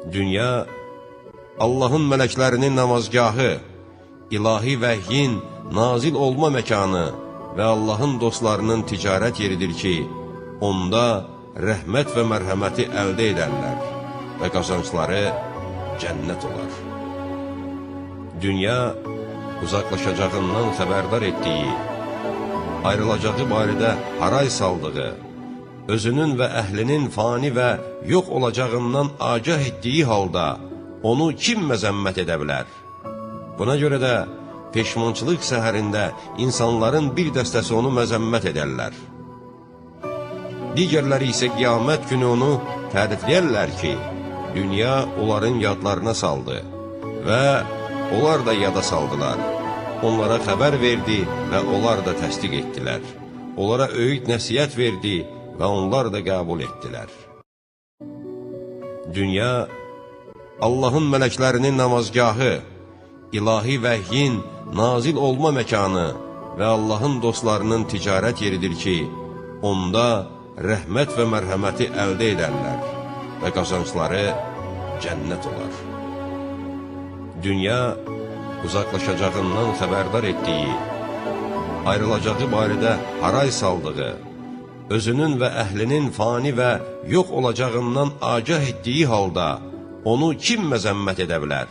Dünya, Allahın mələklərinin namazgahı, ilahi vəhyin nazil olma məkanı və Allahın dostlarının ticarət yeridir ki, onda rəhmət və mərhəməti əldə edərlər və qazancları cənnət olar. Dünya, uzaqlaşacağından xəbərdar etdiyi, ayrılacağı barədə haray saldığı, özünün və əhlinin fani və yox olacağından agah etdiyi halda onu kim məzəmmət edə bilər? Buna görə də peşmançılıq səhərində insanların bir dəstəsi onu məzəmmət edərlər. Digərləri isə qiyamət günü onu tərifləyərlər ki, dünya onların yadlarına saldı və onlar da yada saldılar. Onlara xəbər verdi və onlar da təsdiq etdilər. Onlara öyüd nəsihət verdi və onlar da qəbul etdilər. Dünya, Allahın mələklərinin namazgahı, ilahi vəhyin nazil olma məkanı və Allahın dostlarının ticarət yeridir ki, onda rəhmət və mərhəməti əldə edərlər və qazancları cənnət olar. Dünya, uzaqlaşacağından xəbərdar etdiyi, ayrılacağı barədə haray saldığı, özünün və əhlinin fani və yox olacağından agah etdiyi halda onu kim məzəmmət edə bilər?